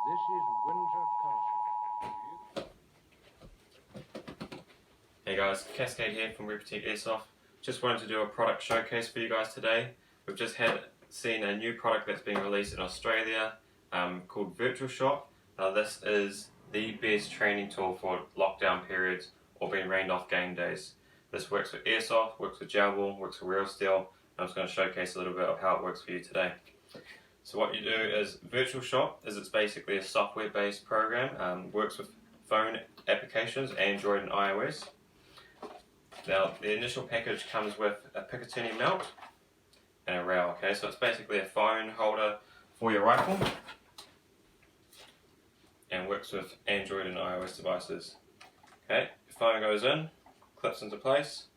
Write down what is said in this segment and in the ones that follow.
This is Windsor Castle. Hey guys, Cascade here from Airsoft. Just wanted to do a product showcase for you guys today. We've just seen a new product that's being released in Australia called Virtual Shop. Now this is the best training tool for lockdown periods or being rained off game days. This works with Airsoft, works with gel ball, works with real steel. I'm just going to showcase a little bit of how it works for you today. So what you do is Virtual Shop it's basically a software-based program. Works with phone applications, Android and iOS. Now the initial package comes with a Picatinny mount and a rail. Okay, so it's basically a phone holder for your rifle and works with Android and iOS devices. Okay, your phone goes in, clips into place,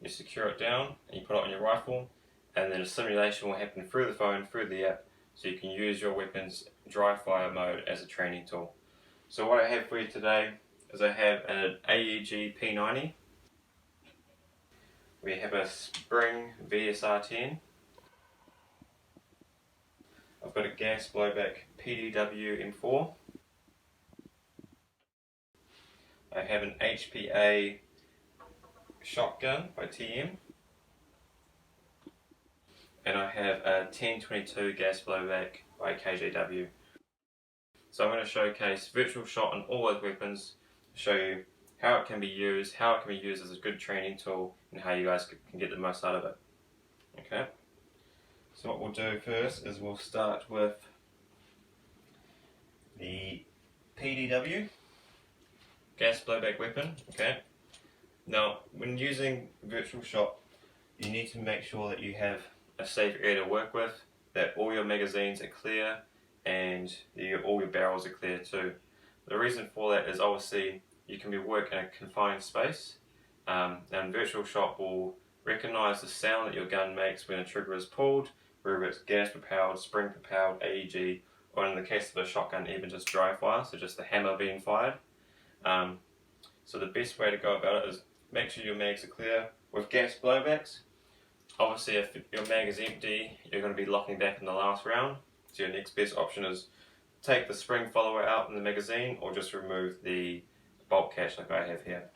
you secure it down and you put it on your rifle, and then a simulation will happen through the phone, through the app, so you can use your weapon's dry fire mode as a training tool. So what I have for you today is I have an AEG P90, we have a Spring VSR10, I've got a gas blowback PDW M4, I have an HPA shotgun by TM, and I have a 1022 gas blowback by KJW. So I'm going to showcase Virtual Shot on all those weapons, show you how it can be used, as a good training tool, and how you guys can get the most out of it. Okay. So what we'll do first is we'll start with the PDW gas blowback weapon. Okay. Now, when using Virtual Shot, you need to make sure that you have a safe area to work with, that all your magazines are clear, and all your barrels are clear too. The reason for that is obviously you can be working in a confined space, and Virtual Shot will recognise the sound that your gun makes when a trigger is pulled, whether it's gas propelled, spring propelled, AEG, or in the case of a shotgun even just dry fire, so just the hammer being fired. So the best way to go about it is make sure your mags are clear. With gas blowbacks, obviously if your mag is empty, you're going to be locking back in the last round. So your next best option is take the spring follower out in the magazine or just remove the bolt catch like I have here.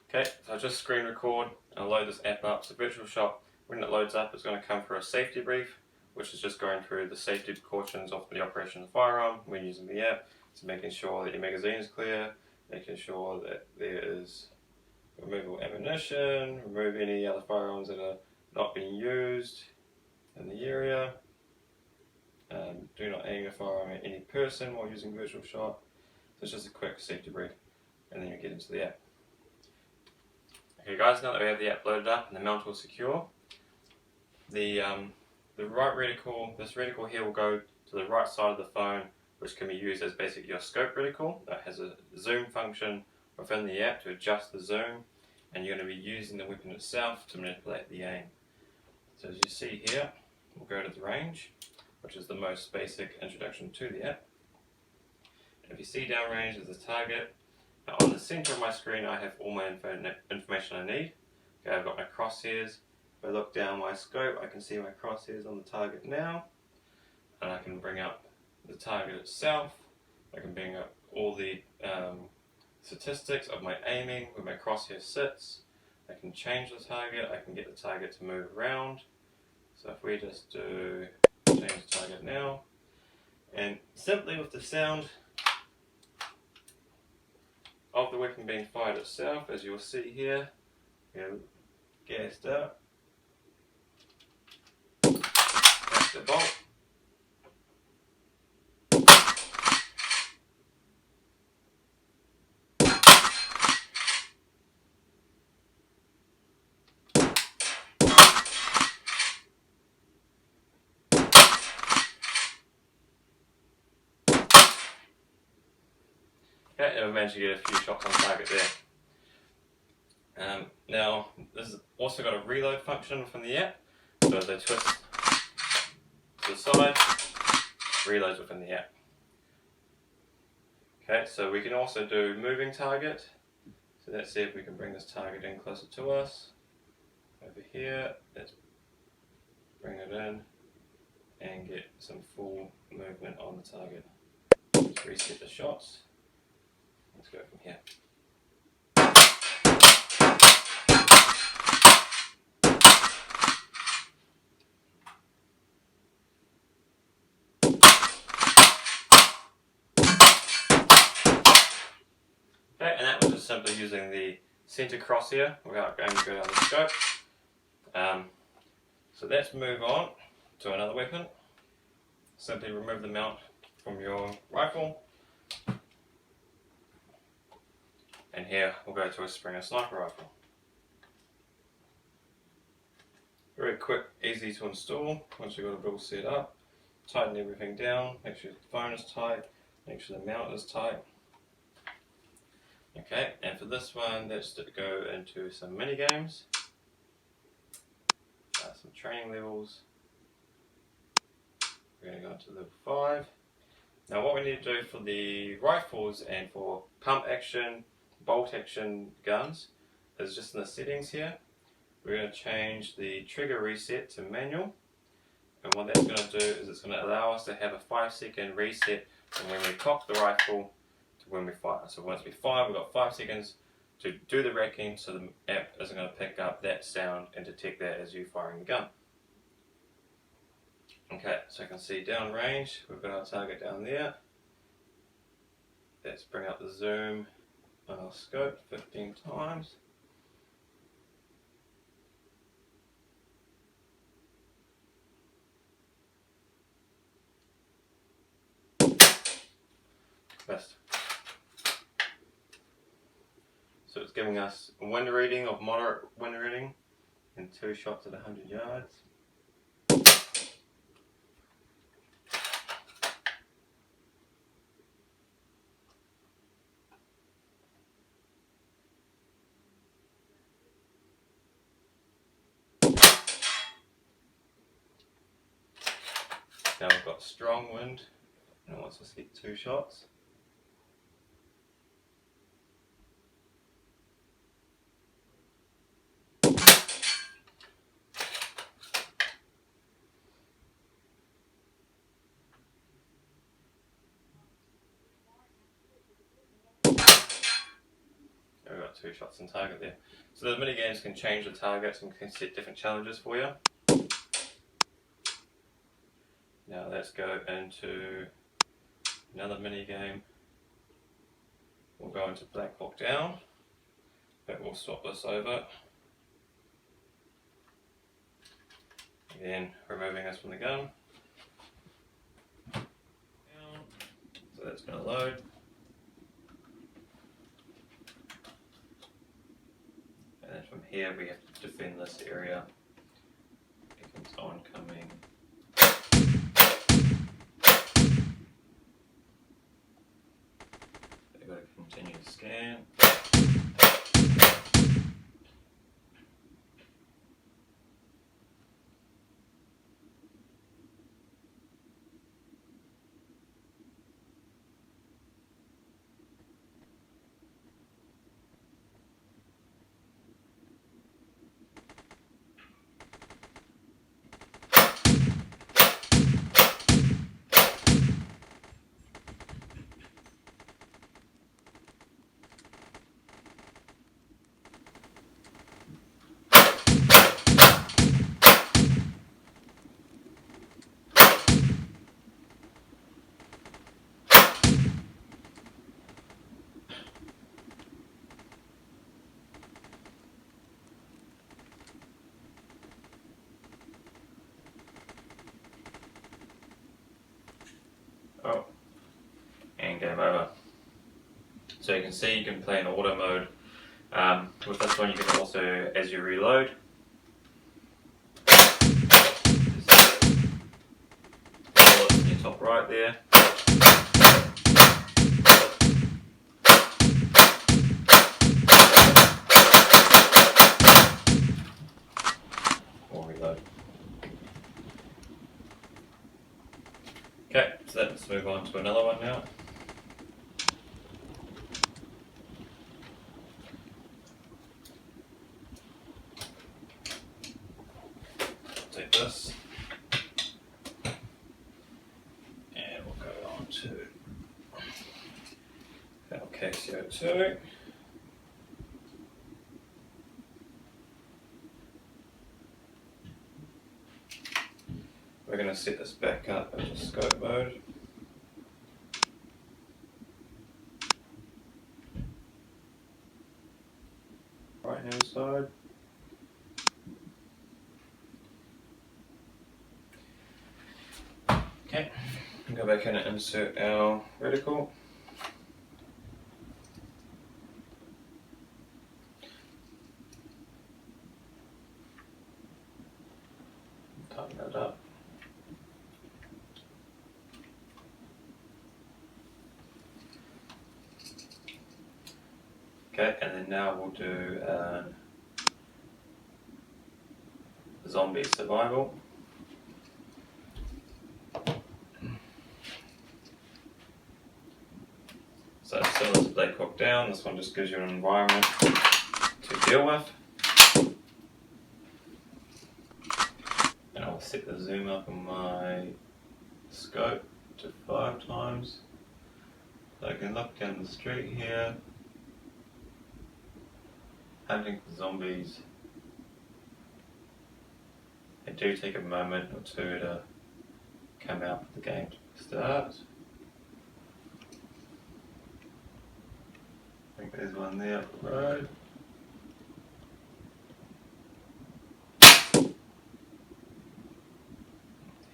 Okay, so I'll just screen record and I'll load this app up. So Virtual Shot, when it loads up, it's going to come through a safety brief, which is just going through the safety precautions of the operation of the firearm when using the app. So making sure that your magazine is clear, making sure that there is removable ammunition, remove any other firearms that are not being used in the area. Do not aim a firearm at any person while using Virtual Shot. So it's just a quick safety brief, and then you get into the app. Okay guys, now that we have the app loaded up and the mount all secure, the right reticle, this reticle here will go to the right side of the phone, which can be used as basically your scope reticle. That has a zoom function within the app to adjust the zoom, and you're going to be using the weapon itself to manipulate the aim. So as you see here, we'll go to the range, which is the most basic introduction to the app. And if you see downrange as a target, now on the center of my screen I have all my information I need. Okay, I've got my crosshairs. If I look down my scope, I can see my crosshairs on the target now, and I can bring up the target itself. I can bring up all the statistics of my aiming, where my crosshair sits. I can change the target, I can get the target to move around. So if we just do change the target now, and simply with the sound of the weapon being fired itself, as you'll see here, gassed up, press the bolt, okay, and we managed to get a few shots on target there. Now, this has also got a reload function within the app, so as I twist to the side, reloads within the app. Okay, so we can also do moving target. So let's see if we can bring this target in closer to us. Over here, let's bring it in and get some full movement on the target. reset the shots. Let's go from here. Okay, and that was just simply using the center crosshair without going to go down the scope. So let's move on to another weapon. Simply remove the mount from your rifle. And here we'll go to a Springer sniper rifle. Very quick, easy to install once you've got it all set up. Tighten everything down, make sure the phone is tight, make sure the mount is tight. Okay, and for this one, let's go into some mini games, some training levels. We're going to go into level 5. Now what we need to do for the rifles and for pump action, bolt action guns is just in the settings here. We're going to change the trigger reset to manual, and what that's going to do is it's going to allow us to have a 5-second reset from when we cock the rifle to when we fire. So once we fire, we've got 5 seconds to do the racking, so the app isn't going to pick up that sound and detect that as you firing the gun. Okay, so you can see down range, we've got our target down there. Let's bring up the zoom on our scope 15 times. Best. So it's giving us a wind reading of moderate wind reading and 2 shots at 100 yards. Now we've got strong wind, and it wants us to get 2 shots. We've got 2 shots on target there. So the mini games can change the targets and can set different challenges for you. Now let's go into another mini game. We'll go into Black Hawk Down, but we'll swap this over. Again, removing this from the gun. So that's going to load. And then from here we have to defend this area against oncoming. They've got to continue to scan. Oh, and game over. So you can see you can play in auto mode. With this one you can also, as you reload, bullet in your top right there. Or reload. Okay, so let's move on to another one now. Take this, and we'll go on to KCO2. We're going to set this back up into scope mode. Right hand side. Okay, go back in and insert our reticle. Tighten that up. Okay, and then now we'll do zombie survival. So similar to Blade Hawk Down, this one just gives you an environment to deal with. And I'll set the zoom up on my scope to 5 times. So I can look down the street here, hunting for zombies. They do take a moment or two to come out for the game to start. I think there's one there up the road.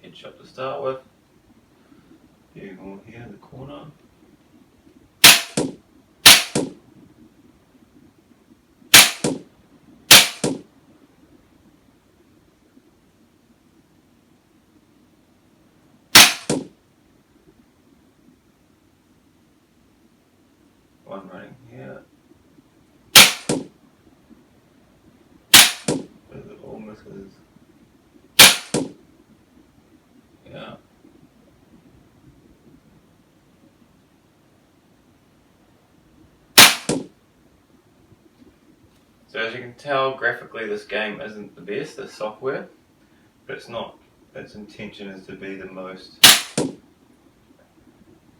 Headshot to start with. Few more here in the corner. One running here. There's it all misses. Yeah. So as you can tell, graphically this game isn't the best, the software, but it's not. Its intention is to be the most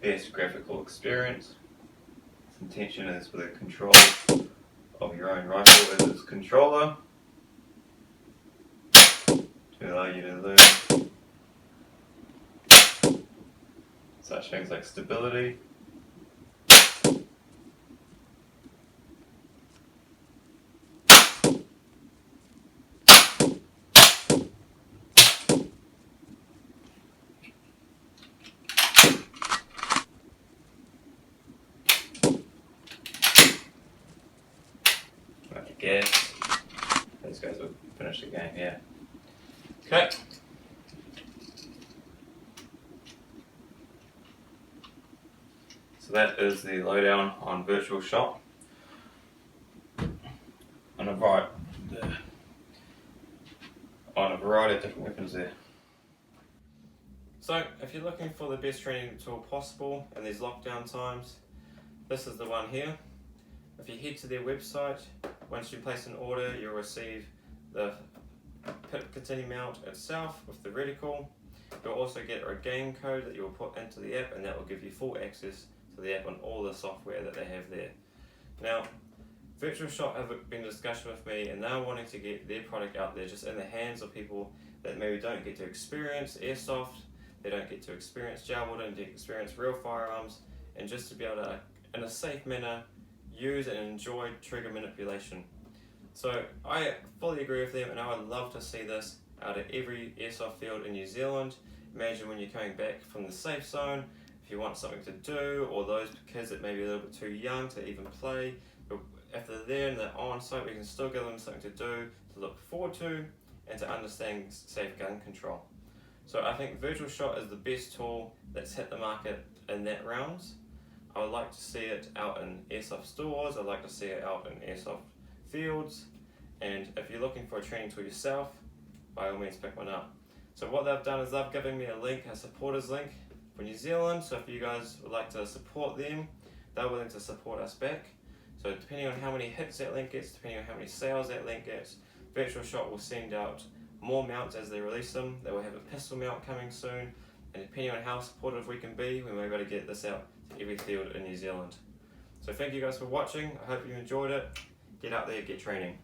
best graphical experience. Its intention is for the control of your own rifle as its controller to allow you to learn such things like stability, I guess. These guys will finish the game here. Okay. So that is the lowdown on Virtual Shot. On a variety of different weapons there. So if you're looking for the best training tool possible in these lockdown times, this is the one here. If you head to their website, once you place an order, you'll receive the Picatinny mount itself with the reticle. You'll also get a game code that you'll put into the app, and that will give you full access to the app on all the software that they have there. Now, Virtual Shot have been in discussion with me, and they're wanting to get their product out there just in the hands of people that maybe don't get to experience Airsoft, they don't get to experience jail, don't get to experience real firearms, and just to be able to, in a safe manner, use and enjoy trigger manipulation. So I fully agree with them, and I would love to see this out at every airsoft field in New Zealand. Imagine when you're coming back from the safe zone, if you want something to do, or those kids that may be a little bit too young to even play, but if they're there and they're on site, we can still give them something to do, to look forward to, and to understand safe gun control. So I think Virtual Shot is the best tool that's hit the market in that realms. I would like to see it out in airsoft stores, I'd like to see it out in airsoft fields, and if you're looking for a training tool yourself, by all means pick one up. So what they've done is they've given me a link, a supporters link for New Zealand, so if you guys would like to support them, they're willing to support us back. So depending on how many hits that link gets, depending on how many sales that link gets, Virtual Shot will send out more mounts as they release them. They will have a pistol mount coming soon, and depending on how supportive we can be, we may be able to get this out to every field in New Zealand. So thank you guys for watching. I hope you enjoyed it. Get out there, get training.